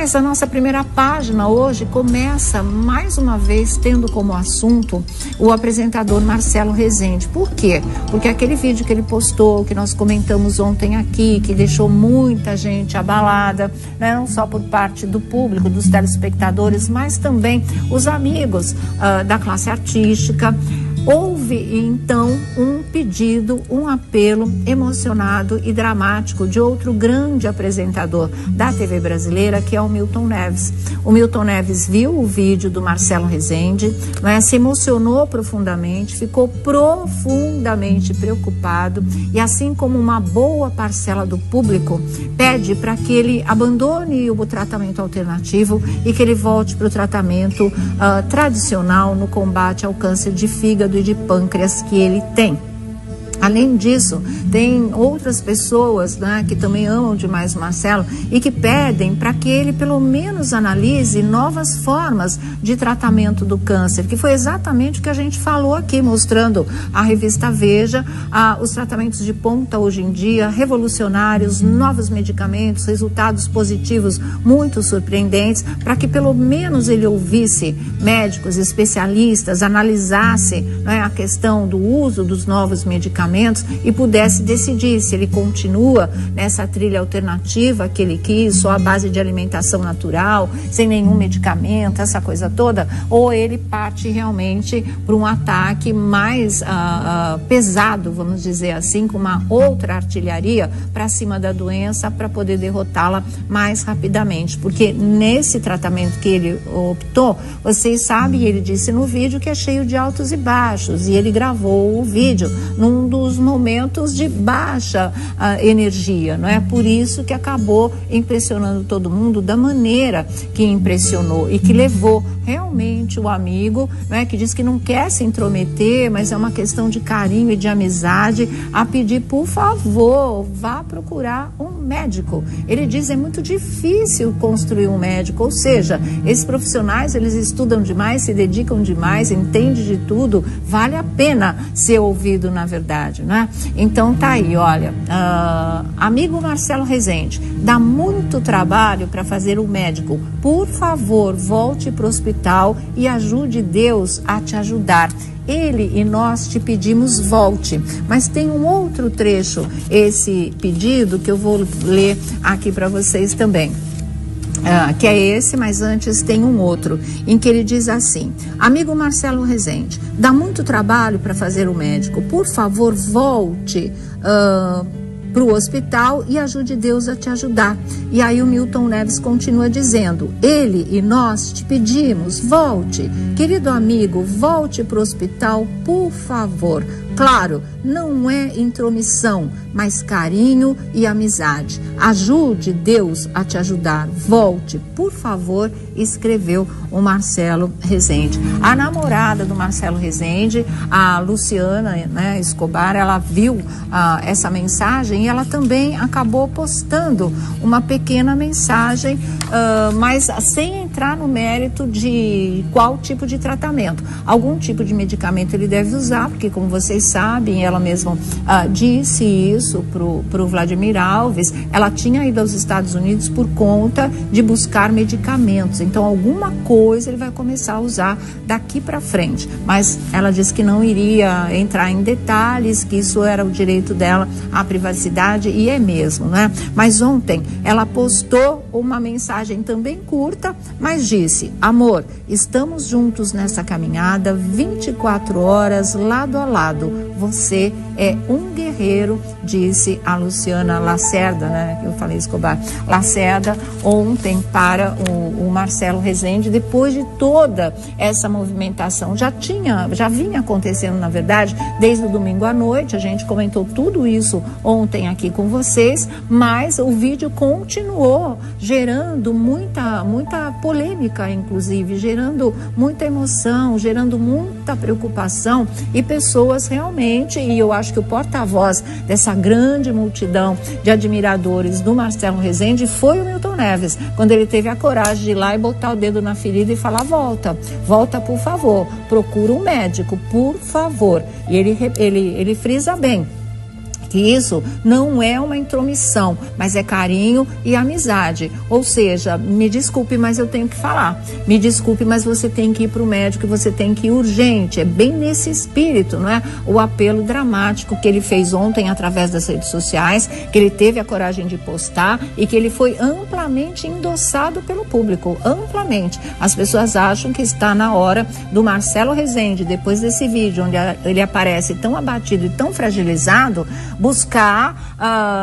Mas a nossa primeira página hoje começa mais uma vez tendo como assunto o apresentador Marcelo Rezende. Por quê? Porque aquele vídeo que ele postou, que nós comentamos ontem aqui, que deixou muita gente abalada, né? Não só por parte do público, dos telespectadores, mas também os amigos da classe artística. Houve, então, um pedido, um apelo emocionado e dramático de outro grande apresentador da TV brasileira, que é o Milton Neves. O Milton Neves viu o vídeo do Marcelo Rezende, né, se emocionou profundamente, ficou profundamente preocupado e, assim como uma boa parcela do público, pede para que ele abandone o tratamento alternativo e que ele volte para o tratamento tradicional no combate ao câncer de fígado e de pâncreas que ele tem. Além disso, tem outras pessoas, né, que também amam demais o Marcelo e que pedem para que ele pelo menos analise novas formas de tratamento do câncer, que foi exatamente o que a gente falou aqui, mostrando a revista Veja, os tratamentos de ponta hoje em dia, revolucionários, novos medicamentos, resultados positivos muito surpreendentes, para que pelo menos ele ouvisse médicos, especialistas, analisasse, né, a questão do uso dos novos medicamentos e pudesse decidir se ele continua nessa trilha alternativa que ele quis, só à base de alimentação natural, sem nenhum medicamento, essa coisa toda, ou ele parte realmente para um ataque mais pesado, vamos dizer assim, com uma outra artilharia para cima da doença para poder derrotá-la mais rapidamente. Porque nesse tratamento que ele optou, vocês sabem, ele disse no vídeo que é cheio de altos e baixos, e ele gravou o vídeo num dos momentos de baixa energia, não é? Por isso que acabou impressionando todo mundo da maneira que impressionou e que levou realmente o amigo, não é, que diz que não quer se intrometer, mas é uma questão de carinho e de amizade, a pedir, por favor, vá procurar um médico. Ele diz, é muito difícil construir um médico, ou seja, esses profissionais, eles estudam demais, se dedicam demais, entendem de tudo, vale a pena ser ouvido, na verdade, né? Então tá aí, olha, amigo Marcelo Rezende, dá muito trabalho para fazer o médico, por favor, volte para o hospital e ajude Deus a te ajudar. Ele e nós te pedimos, volte. Mas tem um outro trecho, esse pedido, que eu vou ler aqui para vocês também. Que é esse, mas antes tem um outro, em que ele diz assim: amigo Marcelo Rezende, dá muito trabalho para fazer o médico, por favor, volte para o hospital e ajude Deus a te ajudar. E aí o Milton Neves continua dizendo, ele e nós te pedimos, volte, querido amigo, volte para o hospital, por favor. Claro, não é intromissão, mas carinho e amizade. Ajude Deus a te ajudar. Volte, por favor, escreveu o Marcelo Rezende. A namorada do Marcelo Rezende, a Luciana, né, Escobar, ela viu essa mensagem e ela também acabou postando uma pequena mensagem, mas sem entrar no mérito de qual tipo de tratamento. Algum tipo de medicamento ele deve usar, porque como vocês sabem, ela mesma disse isso pro Vladimir Alves, ela tinha ido aos Estados Unidos por conta de buscar medicamentos, então alguma coisa ele vai começar a usar daqui para frente, mas ela disse que não iria entrar em detalhes, que isso era o direito dela, a privacidade, e é mesmo, né? Mas ontem ela postou uma mensagem também curta, mas disse, amor, estamos juntos nessa caminhada, 24 horas, lado a lado, você é um guerreiro, disse a Luciana Lacerda, né? Eu falei Escobar, Lacerda, ontem para o Marcelo Rezende, depois de toda essa movimentação. Já vinha acontecendo, na verdade, desde o domingo à noite, a gente comentou tudo isso ontem aqui com vocês, mas o vídeo continuou gerando muita polêmica, inclusive, gerando muita emoção, gerando muita preocupação e pessoas realmente, e eu acho que o porta-voz dessa grande multidão de admiradores do Marcelo Rezende foi o Milton Neves, quando ele teve a coragem de ir lá e botar o dedo na ferida e falar, volta por favor, procura um médico, por favor. E ele frisa bem que isso não é uma intromissão, mas é carinho e amizade. Ou seja, me desculpe, mas eu tenho que falar. Me desculpe, mas você tem que ir para o médico, você tem que ir urgente. É bem nesse espírito, não é? O apelo dramático que ele fez ontem através das redes sociais, que ele teve a coragem de postar e que ele foi amplamente endossado pelo público, amplamente. As pessoas acham que está na hora do Marcelo Rezende, depois desse vídeo onde ele aparece tão abatido e tão fragilizado, buscar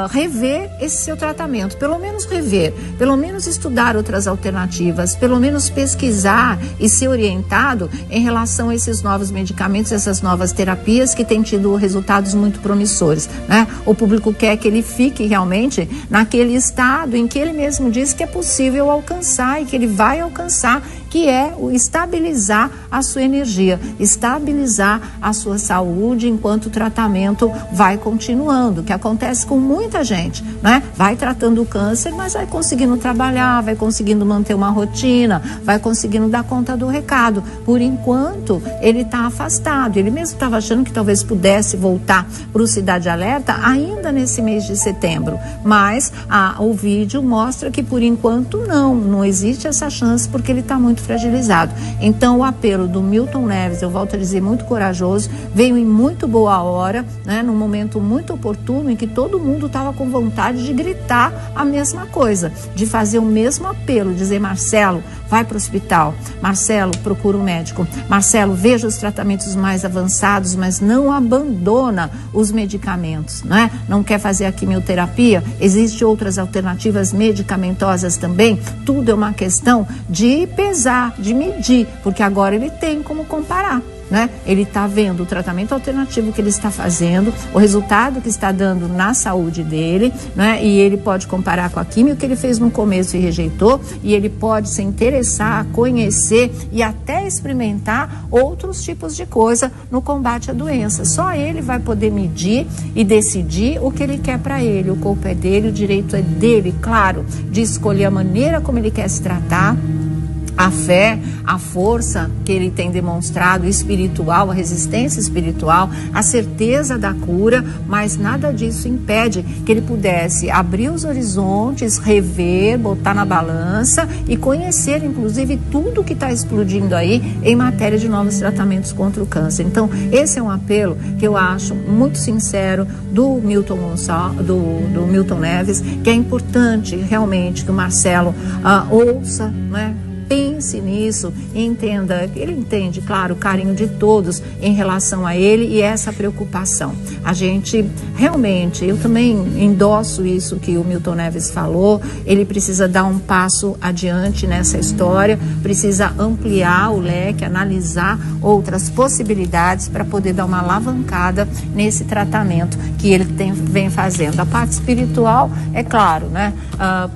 rever esse seu tratamento, pelo menos rever, pelo menos estudar outras alternativas, pelo menos pesquisar e ser orientado em relação a esses novos medicamentos, essas novas terapias que têm tido resultados muito promissores, né? O público quer que ele fique realmente naquele estado em que ele mesmo diz que é possível alcançar e que ele vai alcançar, que é o estabilizar a sua energia, estabilizar a sua saúde enquanto o tratamento vai continuando, que acontece com muita gente, né? Vai tratando o câncer, mas vai conseguindo trabalhar, vai conseguindo manter uma rotina, vai conseguindo dar conta do recado. Por enquanto, ele está afastado. Ele mesmo estava achando que talvez pudesse voltar para o Cidade Alerta ainda nesse mês de setembro, mas o vídeo mostra que por enquanto não existe essa chance, porque ele está muito fragilizado. Então o apelo do Milton Neves, eu volto a dizer, muito corajoso, veio em muito boa hora, né, num momento muito oportuno em que todo mundo estava com vontade de gritar a mesma coisa, de fazer o mesmo apelo, dizer: Marcelo, vai para o hospital, Marcelo, procura um médico, Marcelo, veja os tratamentos mais avançados, mas não abandona os medicamentos, né? Não quer fazer a quimioterapia? Existem outras alternativas medicamentosas também. Tudo é uma questão de pesar, de medir, porque agora ele tem como comparar, né? Ele está vendo o tratamento alternativo que ele está fazendo, o resultado que está dando na saúde dele, né? E ele pode comparar com a quimio que ele fez no começo e rejeitou, e ele pode se interessar, conhecer e até experimentar outros tipos de coisa no combate à doença. Só ele vai poder medir e decidir o que ele quer para ele. O corpo é dele, o direito é dele, claro, de escolher a maneira como ele quer se tratar. A fé, a força que ele tem demonstrado espiritual, a resistência espiritual, a certeza da cura, mas nada disso impede que ele pudesse abrir os horizontes, rever, botar na balança e conhecer, inclusive, tudo que está explodindo aí em matéria de novos tratamentos contra o câncer. Então, esse é um apelo que eu acho muito sincero do Milton Neves, que é importante realmente que o Marcelo ouça, né? Pense nisso, entenda, ele entende, claro, o carinho de todos em relação a ele e essa preocupação. A gente realmente, eu também endosso isso que o Milton Neves falou, ele precisa dar um passo adiante nessa história, precisa ampliar o leque, analisar outras possibilidades para poder dar uma alavancada nesse tratamento que ele vem fazendo. A parte espiritual, é claro, né?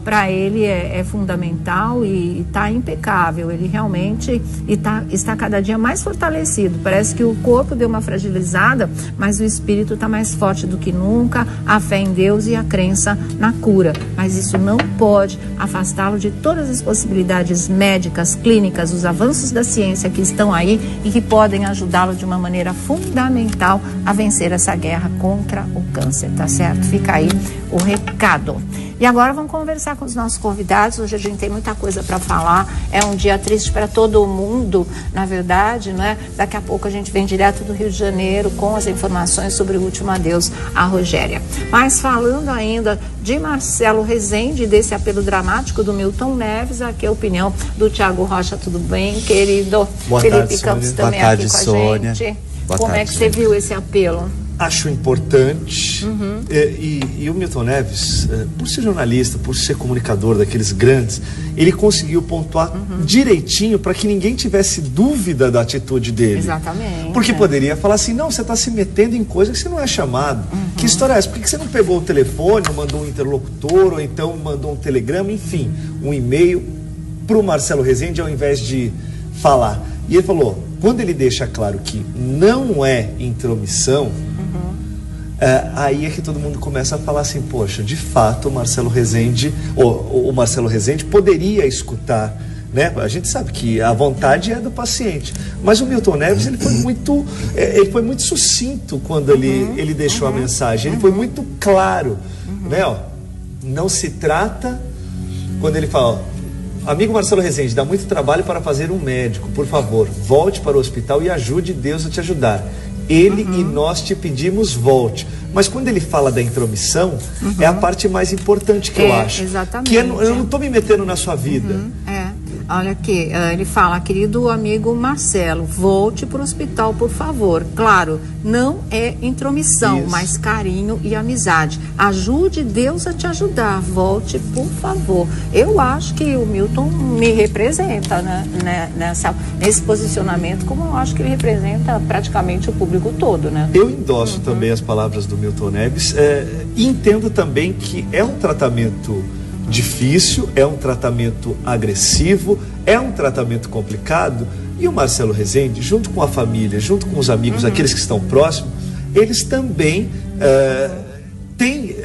Para ele é fundamental e está impecável. Ele realmente está cada dia mais fortalecido. Parece que o corpo deu uma fragilizada, mas o espírito está mais forte do que nunca, a fé em Deus e a crença na cura. Mas isso não pode afastá-lo de todas as possibilidades médicas, clínicas, os avanços da ciência que estão aí e que podem ajudá-lo de uma maneira fundamental a vencer essa guerra contra o câncer, tá certo? Fica aí o recado. E agora vamos conversar com os nossos convidados. Hoje a gente tem muita coisa para falar. É um dia triste para todo mundo, na verdade, não é? Daqui a pouco a gente vem direto do Rio de Janeiro com as informações sobre o último adeus à Rogéria. Mas falando ainda de Marcelo Rezende, desse apelo dramático do Milton Neves, aqui a opinião do Thiago Rocha. Tudo bem, querido? Boa Felipe tarde, Campos Sônia. também Boa tarde, aqui com a Sônia. gente. Boa Como tarde, é que você viu esse apelo? Acho importante. E o Milton Neves, por ser jornalista, por ser comunicador daqueles grandes, ele conseguiu pontuar direitinho para que ninguém tivesse dúvida da atitude dele. Exatamente. Porque poderia falar assim: não, você está se metendo em coisa que você não é chamado. Que história é essa? Por que você não pegou o telefone, ou mandou um interlocutor, ou então mandou um telegrama, enfim, um e-mail para o Marcelo Rezende ao invés de falar? E ele falou, quando ele deixa claro que não é intromissão, aí é que todo mundo começa a falar assim: poxa, de fato o Marcelo Rezende, o Marcelo Rezende poderia escutar né? A gente sabe que a vontade é do paciente, mas o Milton Neves ele foi muito sucinto quando ele deixou a mensagem, ele foi muito claro, né? Ó, não se trata, quando ele fala, ó, amigo Marcelo Rezende, dá muito trabalho para fazer um médico, por favor, volte para o hospital e ajude Deus a te ajudar. Ele e nós te pedimos, volte. Mas quando ele fala da intromissão, é a parte mais importante que eu acho. Exatamente. Que eu não estou me metendo na sua vida. Olha aqui, ele fala, querido amigo Marcelo, volte para o hospital, por favor. Claro, não é intromissão, Isso. mas carinho e amizade. Ajude Deus a te ajudar, volte, por favor. Eu acho que o Milton me representa, né, nesse posicionamento, como eu acho que ele representa praticamente o público todo, né? Eu endosso também as palavras do Milton Neves e entendo também que é um tratamento difícil, é um tratamento agressivo, é um tratamento complicado, e o Marcelo Rezende, junto com a família, junto com os amigos, aqueles que estão próximos, eles também têm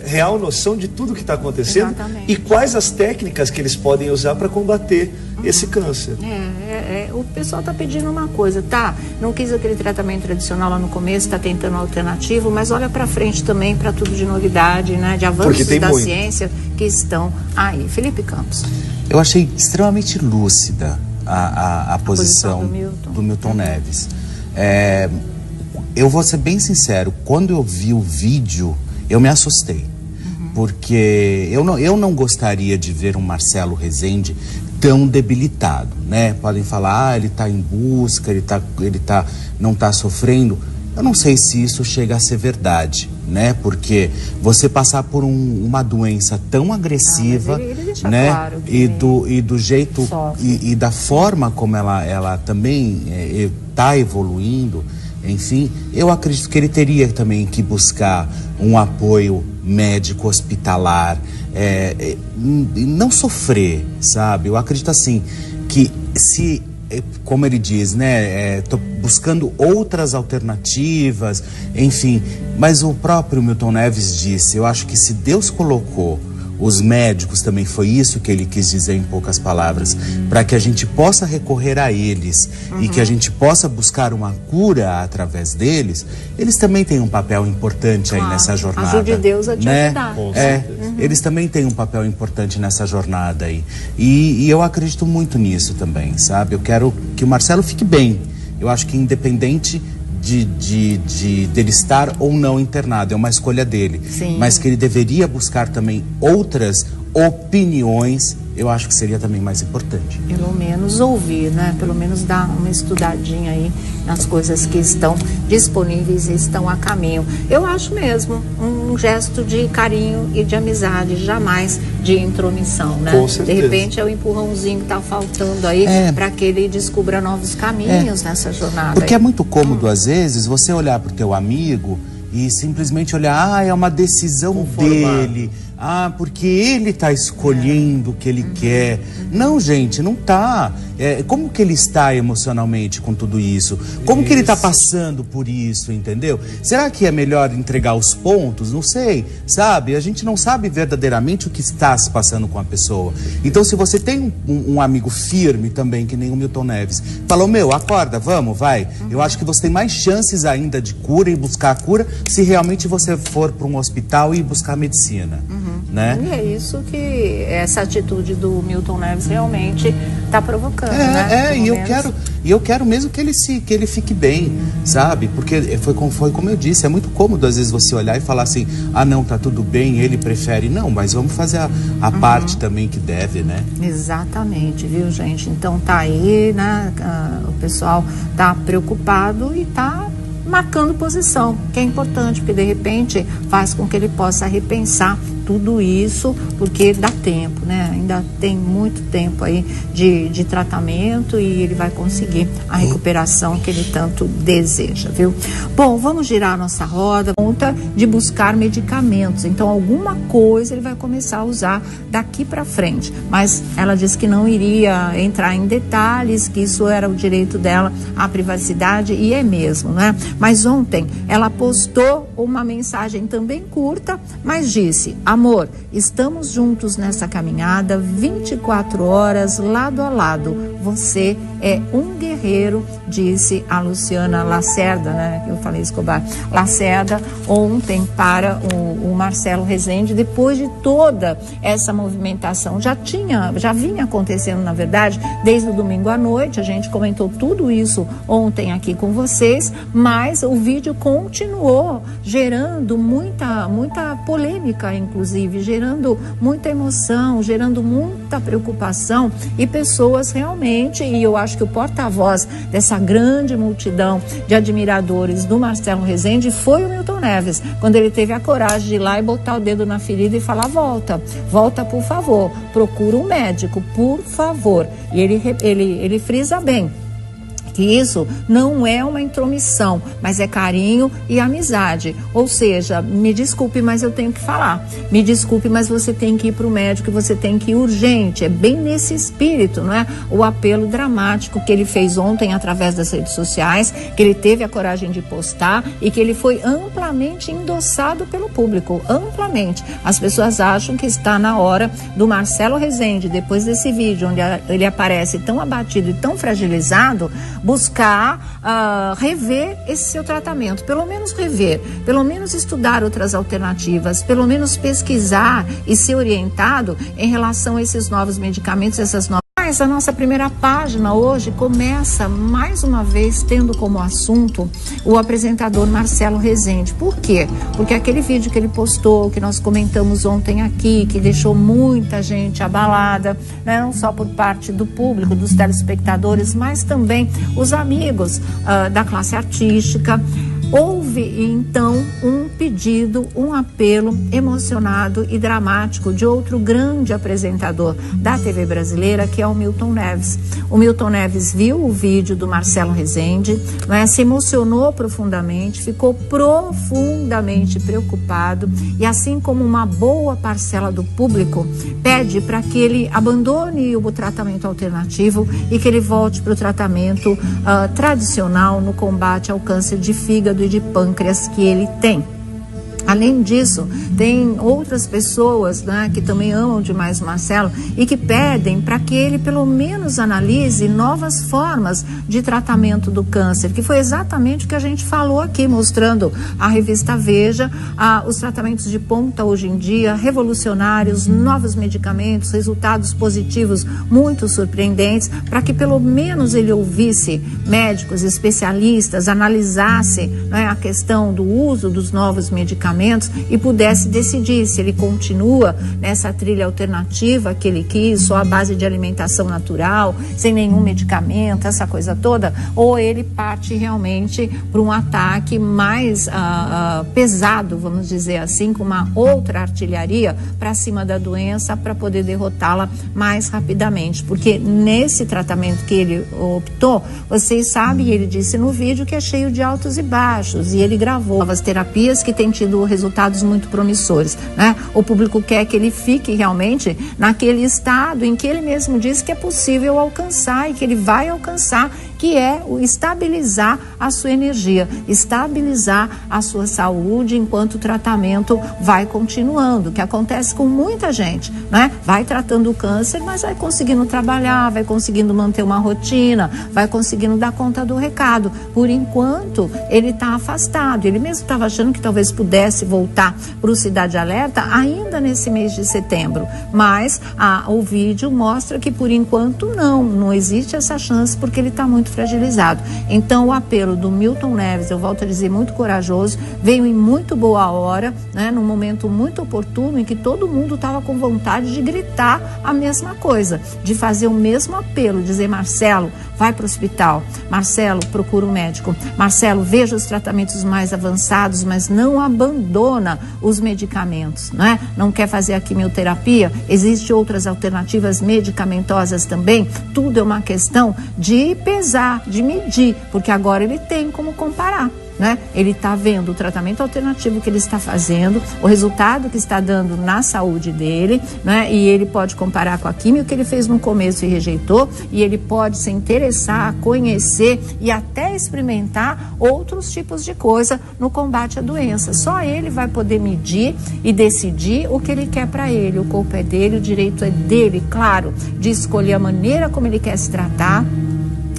real noção de tudo que está acontecendo. Exatamente. E quais as técnicas que eles podem usar para combater esse câncer. O pessoal está pedindo uma coisa, tá? Não quis aquele tratamento tradicional lá no começo, está tentando alternativo, mas olha para frente também para tudo de novidade, né? De avanços da ciência que estão aí. Felipe Campos. Eu achei extremamente lúcida a posição do Milton Neves. Eu vou ser bem sincero, quando eu vi o vídeo, eu me assustei. Porque eu não gostaria de ver um Marcelo Rezende tão debilitado, né? Podem falar, ele está em busca, não está sofrendo. Eu não sei se isso chega a ser verdade, né? Porque você passar por uma doença tão agressiva, ele deixa né? Claro e do jeito e da forma como ela também está evoluindo, enfim, eu acredito que ele teria também que buscar um apoio médico hospitalar, não sofrer, sabe? Eu acredito assim, que se, como ele diz, né, tô buscando outras alternativas, enfim, mas o próprio Milton Neves disse, eu acho que se Deus colocou os médicos, também foi isso que ele quis dizer em poucas palavras, para que a gente possa recorrer a eles e que a gente possa buscar uma cura através deles, eles também têm um papel importante aí nessa jornada. Ajude Deus a te ajudar. Eles também têm um papel importante nessa jornada aí. E eu acredito muito nisso também, sabe? Eu quero que o Marcelo fique bem. Eu acho que independente dele estar ou não internado, é uma escolha dele. Sim. Mas que ele deveria buscar também outras opiniões, eu acho que seria também mais importante. Pelo menos ouvir, né? Pelo menos dar uma estudadinha aí nas coisas que estão disponíveis e estão a caminho. Eu acho mesmo um gesto de carinho e de amizade, jamais de intromissão, né? Com certeza. De repente é o empurrãozinho que está faltando aí para que ele descubra novos caminhos nessa jornada. Porque aí. é muito cômodo, às vezes, você olhar para o teu amigo e simplesmente olhar, é uma decisão dele. Porque ele está escolhendo o que ele quer. Não, gente, não está. Como que ele está emocionalmente com tudo isso? Como que ele está passando por isso, entendeu? Será que é melhor entregar os pontos? Não sei, sabe? A gente não sabe verdadeiramente o que está se passando com a pessoa. Então, se você tem um amigo firme também, que nem o Milton Neves, falou, acorda, vamos, vai. Eu acho que você tem mais chances ainda de cura e buscar a cura se realmente você for para um hospital e buscar medicina. Né? E é isso que essa atitude do Milton Neves realmente está provocando, né? E eu quero mesmo que ele fique bem, sabe? Porque foi como eu disse, é muito cômodo às vezes você olhar e falar assim, não, tá tudo bem, ele prefere. Não, mas vamos fazer a parte também que deve, né? Exatamente, viu, gente? Então tá aí, né? O pessoal tá preocupado e tá marcando posição, que é importante, porque de repente faz com que ele possa repensar tudo isso, porque dá tempo, né? Ainda tem muito tempo aí de tratamento e ele vai conseguir a recuperação que ele tanto deseja, viu? Bom, vamos girar a nossa roda, conta de buscar medicamentos. Então, alguma coisa ele vai começar a usar daqui para frente. Mas ela disse que não iria entrar em detalhes, que isso era o direito dela, a privacidade, e é mesmo, né? Mas ontem ela postou uma mensagem também curta, mas disse: a Amor, estamos juntos nessa caminhada, 24 horas, lado a lado. Você é um guerreiro, disse a Luciana Lacerda, né? Eu falei Escobar. Lacerda, ontem para o Marcelo Rezende, depois de toda essa movimentação. Já vinha acontecendo, na verdade, desde o domingo à noite. A gente comentou tudo isso ontem aqui com vocês, mas o vídeo continuou gerando muita polêmica, inclusive, gerando muita emoção, gerando muita preocupação, e pessoas realmente, e eu acho que o porta-voz dessa grande multidão de admiradores do Marcelo Rezende foi o Milton Neves, quando ele teve a coragem de ir lá e botar o dedo na ferida e falar: volta, por favor, procura um médico, por favor. E ele frisa bem que isso não é uma intromissão, mas é carinho e amizade. Ou seja, me desculpe, mas eu tenho que falar. Me desculpe, mas você tem que ir para o médico, você tem que ir urgente. É bem nesse espírito, não é? O apelo dramático que ele fez ontem através das redes sociais, que ele teve a coragem de postar e que ele foi amplamente endossado pelo público, amplamente. As pessoas acham que está na hora do Marcelo Rezende, depois desse vídeo onde ele aparece tão abatido e tão fragilizado, buscar rever esse seu tratamento, pelo menos rever, pelo menos estudar outras alternativas, pelo menos pesquisar e ser orientado em relação a esses novos medicamentos, essas novas. Mas a nossa primeira página hoje começa mais uma vez tendo como assunto o apresentador Marcelo Rezende. Por quê? Porque aquele vídeo que ele postou, que nós comentamos ontem aqui, que deixou muita gente abalada, né? Não só por parte do público, dos telespectadores, mas também os amigos da classe artística. Houve, então, um pedido, um apelo emocionado e dramático de outro grande apresentador da TV brasileira, que é o Milton Neves. O Milton Neves viu o vídeo do Marcelo Rezende, né, se emocionou profundamente, ficou profundamente preocupado e, assim como uma boa parcela do público, pede para que ele abandone o tratamento alternativo e que ele volte para o tratamento tradicional no combate ao câncer de fígado e de pâncreas que ele tem. Além disso, tem outras pessoas, né, que também amam demais o Marcelo e que pedem para que ele pelo menos analise novas formas de tratamento do câncer, que foi exatamente o que a gente falou aqui, mostrando a revista Veja, os tratamentos de ponta hoje em dia, revolucionários, novos medicamentos, resultados positivos muito surpreendentes, para que pelo menos ele ouvisse médicos, especialistas, analisasse, né, a questão do uso dos novos medicamentos e pudesse decidir se ele continua nessa trilha alternativa que ele quis, só à base de alimentação natural, sem nenhum medicamento, essa coisa toda, ou ele parte realmente para um ataque mais pesado, vamos dizer assim, com uma outra artilharia para cima da doença, para poder derrotá-la mais rapidamente. Porque nesse tratamento que ele optou, vocês sabem, ele disse no vídeo que é cheio de altos e baixos, e ele gravou novas terapias que têm tido resultados muito promissores, né? O público quer que ele fique realmente naquele estado em que ele mesmo diz que é possível alcançar e que ele vai alcançar, que é o estabilizar a sua energia, estabilizar a sua saúde enquanto o tratamento vai continuando, que acontece com muita gente, né? Vai tratando o câncer, mas vai conseguindo trabalhar, vai conseguindo manter uma rotina, vai conseguindo dar conta do recado. Por enquanto, ele está afastado. Ele mesmo estava achando que talvez pudesse voltar para o Cidade Alerta ainda nesse mês de setembro, mas o vídeo mostra que por enquanto não existe essa chance, porque ele está muito fragilizado. Então o apelo do Milton Neves, eu volto a dizer, muito corajoso, veio em muito boa hora, né, num momento muito oportuno em que todo mundo estava com vontade de gritar a mesma coisa, de fazer o mesmo apelo, dizer: Marcelo, vai para o hospital, Marcelo, procura um médico, Marcelo, veja os tratamentos mais avançados, mas não abandona os medicamentos, né? Não quer fazer a quimioterapia? Existem outras alternativas medicamentosas também. Tudo é uma questão de pesar pesar, de medir, porque agora ele tem como comparar. Né? Ele está vendo o tratamento alternativo que ele está fazendo, o resultado que está dando na saúde dele, né? E ele pode comparar com a química que ele fez no começo e rejeitou, e ele pode se interessar, conhecer e até experimentar outros tipos de coisa no combate à doença. Só ele vai poder medir e decidir o que ele quer para ele. O corpo é dele, o direito é dele, claro, de escolher a maneira como ele quer se tratar.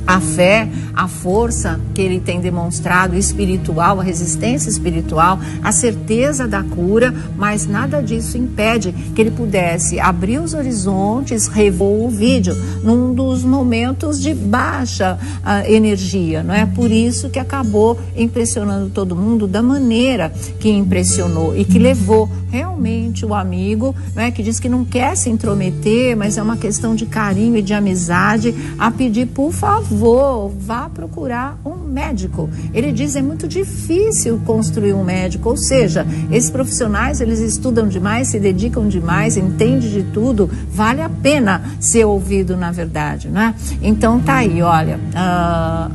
A fé, a força que ele tem demonstrado espiritual, a resistência espiritual, a certeza da cura, mas nada disso impede que ele pudesse abrir os horizontes, rever o vídeo num dos momentos de baixa energia, não é? Por isso que acabou impressionando todo mundo da maneira que impressionou e que levou realmente o amigo, não é? Que diz que não quer se intrometer, mas é uma questão de carinho e de amizade, a pedir, por favor, vá procurar um médico. Ele diz, é muito difícil construir um médico, ou seja, esses profissionais, eles estudam demais, se dedicam demais, entendem de tudo, vale a pena ser ouvido, na verdade, né? Então tá aí, olha,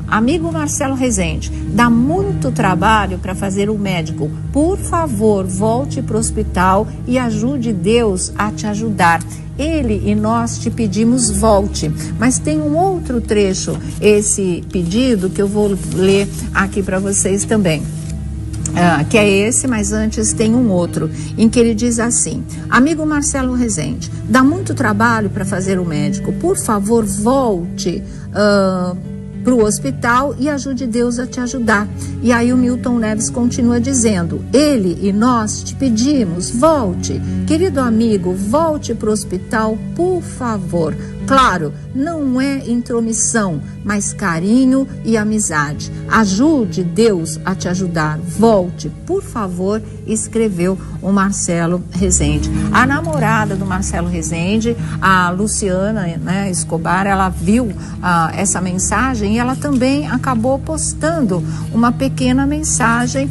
amigo Marcelo Rezende, dá muito trabalho para fazer um médico, por favor, volte para o hospital e ajude Deus a te ajudar. Ele e nós te pedimos, volte. Mas tem um outro trecho, esse pedido, que eu vou ler aqui para vocês também. Que é esse, mas antes tem um outro, em que ele diz assim: amigo Marcelo Rezende, dá muito trabalho para fazer o médico, por favor, volte para o hospital e ajude Deus a te ajudar. E aí o Milton Neves continua dizendo, ele e nós te pedimos, volte. Querido amigo, volte para o hospital, por favor. Claro, não é intromissão, mas carinho e amizade. Ajude Deus a te ajudar. Volte, por favor, escreveu o Marcelo Rezende. A namorada do Marcelo Rezende, a Luciana, né, Escobar, ela viu essa mensagem e ela também acabou postando uma pequena mensagem,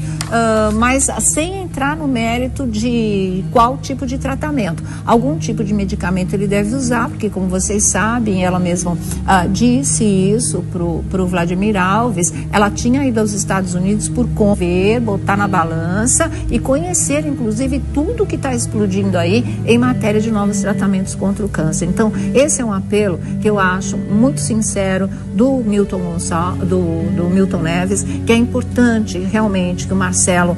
mas sem entrar no mérito de qual tipo de tratamento. Algum tipo de medicamento ele deve usar, porque como vocês sabem, ela mesma disse isso pro Vladimir Alves, ela tinha ido aos Estados Unidos por conver, botar na balança e conhecer, inclusive, tudo que está explodindo aí em matéria de novos tratamentos contra o câncer. Então, esse é um apelo que eu acho muito sincero do Milton do Milton Neves, que é importante realmente que o Marcelo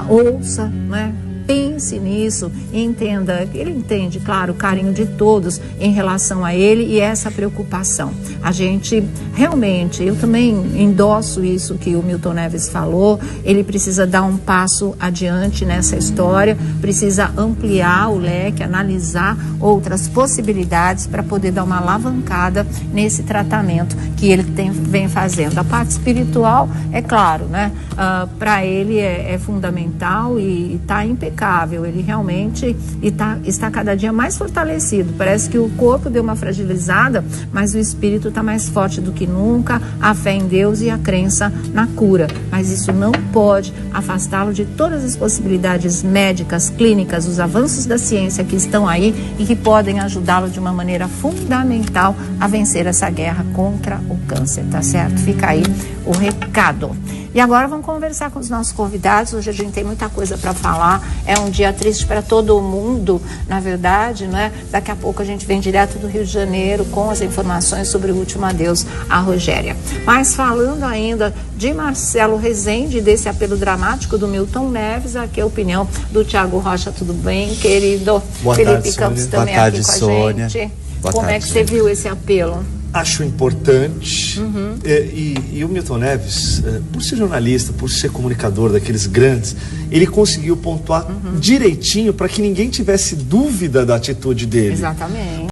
ouça, né? Pense nisso e entenda, ele entende, claro, o carinho de todos em relação a ele e essa preocupação. A gente realmente, eu também endosso isso que o Milton Neves falou, ele precisa dar um passo adiante nessa história, precisa ampliar o leque, analisar outras possibilidades para poder dar uma alavancada nesse tratamento que ele vem fazendo. A parte espiritual, é claro, né? Para ele é fundamental e está impecável. Ele realmente está cada dia mais fortalecido. Parece que o corpo deu uma fragilizada, mas o espírito está mais forte do que nunca, a fé em Deus e a crença na cura. Mas isso não pode afastá-lo de todas as possibilidades médicas, clínicas, os avanços da ciência que estão aí e que podem ajudá-lo de uma maneira fundamental a vencer essa guerra contra o câncer, tá certo? Fica aí o recado. E agora vamos conversar com os nossos convidados. Hoje a gente tem muita coisa para falar. É um dia triste para todo mundo, na verdade, né? Daqui a pouco a gente vem direto do Rio de Janeiro com as informações sobre o último adeus à Rogéria. Mas falando ainda de Marcelo Rezende, desse apelo dramático do Milton Neves, aqui é a opinião do Tiago Rocha. Tudo bem, querido? Boa Felipe tarde, Campos Sônia. também Boa tarde, aqui com a Sônia. gente. Boa Como tarde, é que você viu esse apelo? Acho importante, e o Milton Neves, por ser jornalista, por ser comunicador daqueles grandes, ele conseguiu pontuar direitinho para que ninguém tivesse dúvida da atitude dele. Exatamente.